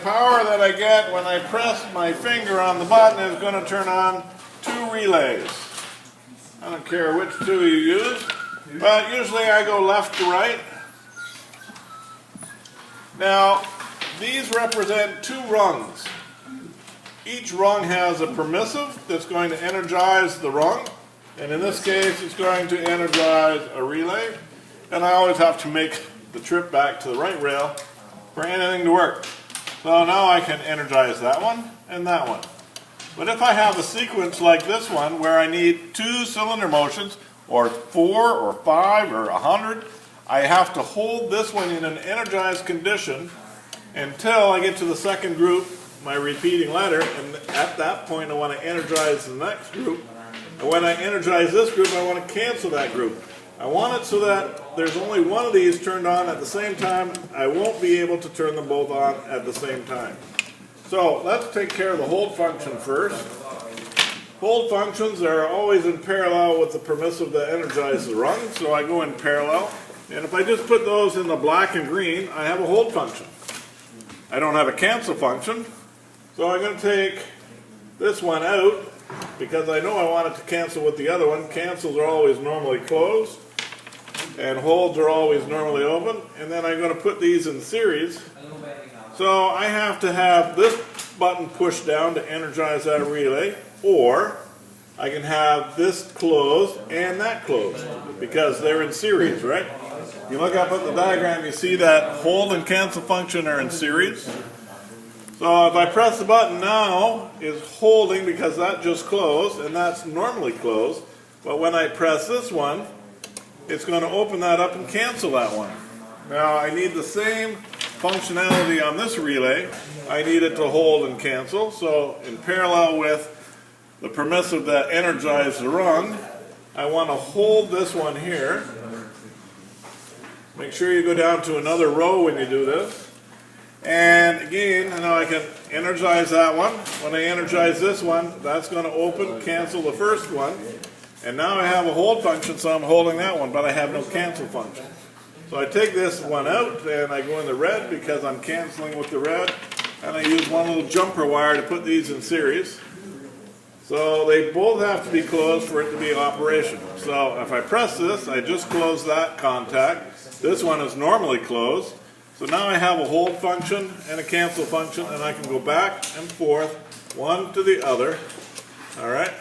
power that I get when I press my finger on the button is going to turn on two relays. I don't care which two you use, but usually I go left to right. Now, these represent two rungs. Each rung has a permissive that's going to energize the rung, and in this case it's going to energize a relay, and I always have to make the trip back to the right rail for anything to work. So now I can energize that one and that one. But if I have a sequence like this one where I need 2 cylinder motions, or 4 or 5 or 100, I have to hold this one in an energized condition until I get to the second group, my repeating ladder, and at that point I want to energize the next group. And when I energize this group, I want to cancel that group. I want it so that there's only one of these turned on at the same time. I won't be able to turn them both on at the same time. So let's take care of the hold function first. Hold functions are always in parallel with the permissive that energizes the rung, so I go in parallel. And if I just put those in the black and green, I have a hold function. I don't have a cancel function, so I'm going to take this one out because I know I want it to cancel with the other one. Cancels are always normally closed, and holds are always normally open. And then I'm going to put these in series. So I have to have this button pushed down to energize that relay, or I can have this closed and that closed because they're in series, right? If you look up at the diagram, you see that hold and cancel function are in series. So if I press the button now, it's holding because that just closed, and that's normally closed. But when I press this one, it's going to open that up and cancel that one. Now I need the same functionality on this relay. I need it to hold and cancel. So in parallel with the permissive that energizes the rung, I want to hold this one here. Make sure you go down to another row when you do this. And again, now I can energize that one. When I energize this one, that's going to open, cancel the first one. And now I have a hold function, so I'm holding that one, but I have no cancel function. So I take this one out and I go in the red because I'm canceling with the red. And I use one little jumper wire to put these in series. So they both have to be closed for it to be operational. So if I press this, I just close that contact. This one is normally closed. So now I have a hold function and a cancel function, and I can go back and forth, one to the other. All right.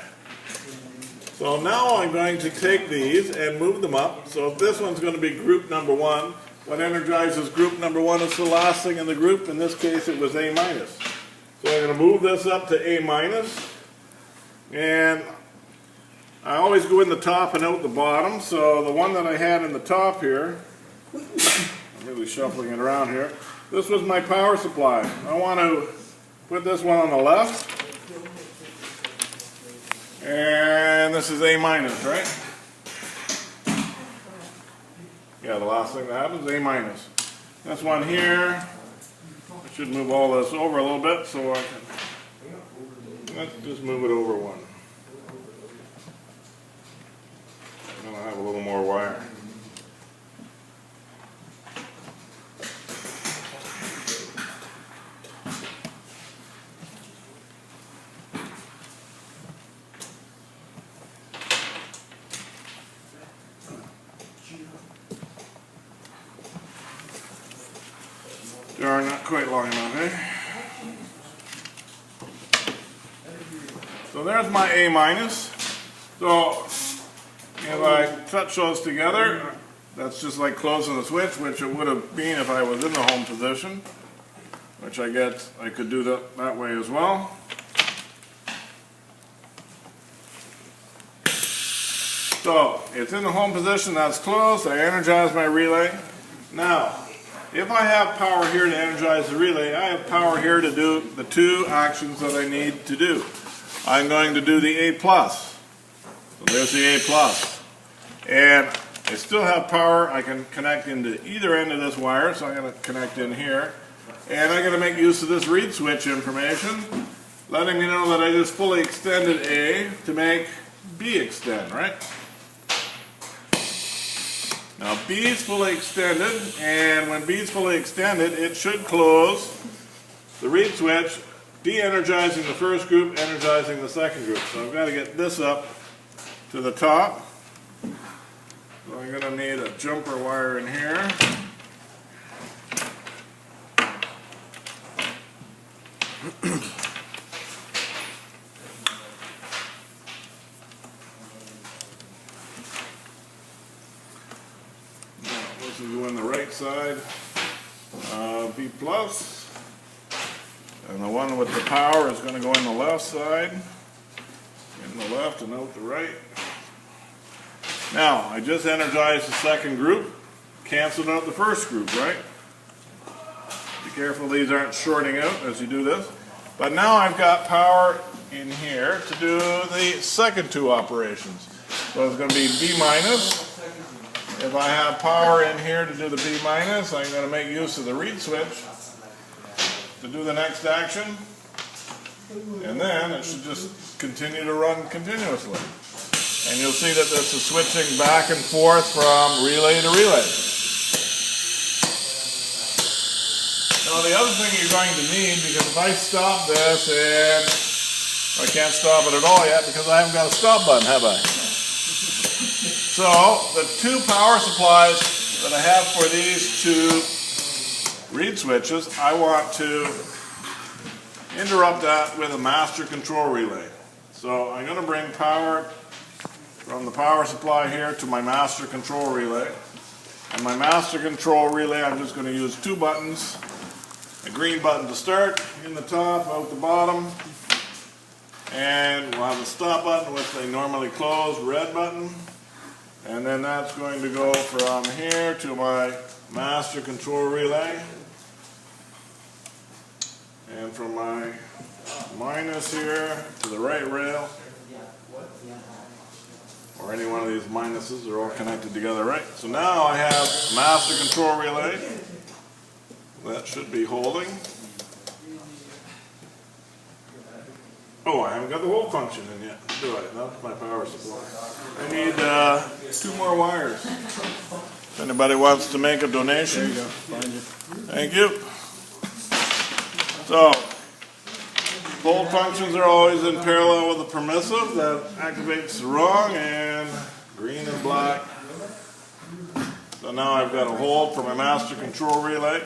So now I'm going to take these and move them up. So if this one's going to be group number 1, what energizes group number 1 is the last thing in the group. In this case, it was A minus. So I'm going to move this up to A minus. And I always go in the top and out the bottom. So the one that I had in the top here, I'm really shuffling it around here. This was my power supply. I want to put this one on the left. And this is A minus, right? Yeah, the last thing that happens is A minus. This one here, I should move all this over a little bit so I can, let's just move it over one. And I'll have a little more wire. Darn, not quite long enough, eh? So there's my A minus. So if I touch those together, that's just like closing the switch, which it would have been if I was in the home position, which I guess I could do that way as well. So it's in the home position, that's closed. I energize my relay. Now, if I have power here to energize the relay, I have power here to do the two actions that I need to do. I'm going to do the A+. So there's the A+. And I still have power. I can connect into either end of this wire, so I'm going to connect in here. And I'm going to make use of this reed switch information, letting me know that I just fully extended A to make B extend, right? Now B is fully extended, and when B is fully extended, it should close the reed switch, de-energizing the first group, energizing the second group. So I've got to get this up to the top. So I'm going to need a jumper wire in here. This will go on the right side, B plus, and the one with the power is going to go on the left side, in the left and out the right. Now, I just energized the second group, canceled out the first group, right? Be careful these aren't shorting out as you do this. But now I've got power in here to do the second two operations. So it's going to be B minus. If I have power in here to do the B minus, I'm going to make use of the reed switch to do the next action. And then it should just continue to run continuously. And you'll see that this is switching back and forth from relay to relay. Now the other thing you're going to need, because if I stop this, and I can't stop it at all yet because I haven't got a stop button, have I? So the two power supplies that I have for these two reed switches, I want to interrupt that with a master control relay. So I'm going to bring power from the power supply here to my master control relay. And my master control relay, I'm just going to use two buttons. A green button to start, in the top, out the bottom. And we'll have a stop button with a normally closed red button. And then that's going to go from here to my master control relay. And from my minus here to the right rail. Or any one of these minuses, they're all connected together, right? So now I have a master control relay. That should be holding. Oh, I haven't got the whole function in yet, do I? That's my power supply. I need 2 more wires. If anybody wants to make a donation. There you go. Thank you. So, both functions are always in parallel with the permissive that activates the wrong, and green and black. So now I've got a hold for my master control relay.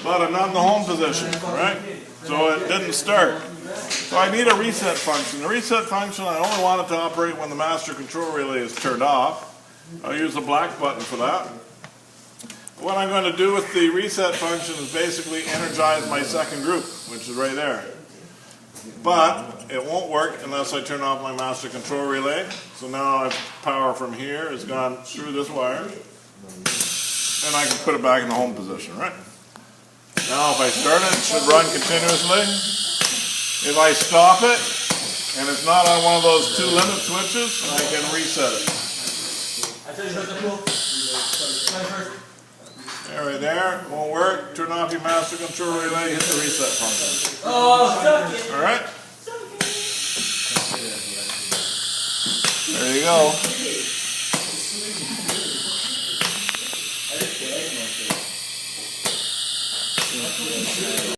But I'm not in the home position, right? So it didn't start. So I need a reset function. The reset function, I only want it to operate when the master control relay is turned off. I'll use the black button for that. What I'm going to do with the reset function is basically energize my second group, which is right there. But it won't work unless I turn off my master control relay. So now power from here has gone through this wire. And I can put it back in the home position, right? Now if I start it, it should run continuously. If I stop it, and it's not on one of those 2 limit switches, I can reset it. There, right there, won't work. Turn off your master control relay, hit the reset function. Alright? There you go.